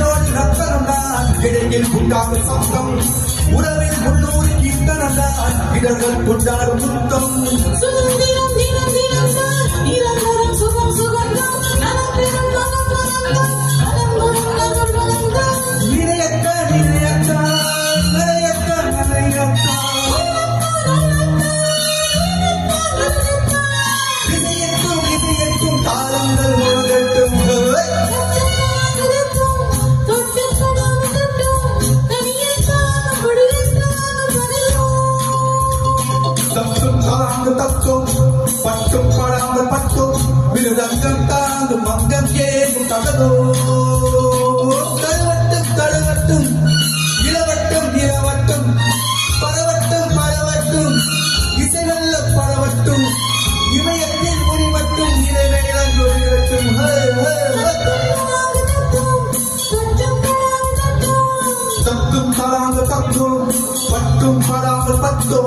என்னோடு ரத்தனம் தான் இடையில் உண்டாக சத்தம் உறவில் முன்னூறு கீர்த்தனம் தான் இடர்கள் கொண்டாடும் முத்தம் சுதந்திரம் தினம் தினம் தான் நிரந்தரம் சுகம் சுகந்தம் நலம் பெறும் நலம் நலந்தம் நலம் வரும் நலம் நலந்தம் நிறையற்ற நிறையற்ற நிறையற்ற நிறையற்ற இசையற்றும் இசையற்றும் தாளங்கள் முழங்கட்டும் தத்தும் தாழ்ந்து தத்தும் பட்டும் படாமல் பட்டும் விருதங்கம் தாழ்ந்து மங்கம் ஏறும் தகதோ தருவட்டும் தருவட்டும் இளவட்டும் இளவட்டும் பரவட்டும் பரவட்டும் இசை நல்ல பரவட்டும் இமயத்தில் முடிவட்டும் இறைவேளம் ஒளிரட்டும் தத்தும் தாழ்ந்து தத்தும் பட்டும் படாமல் பட்டோ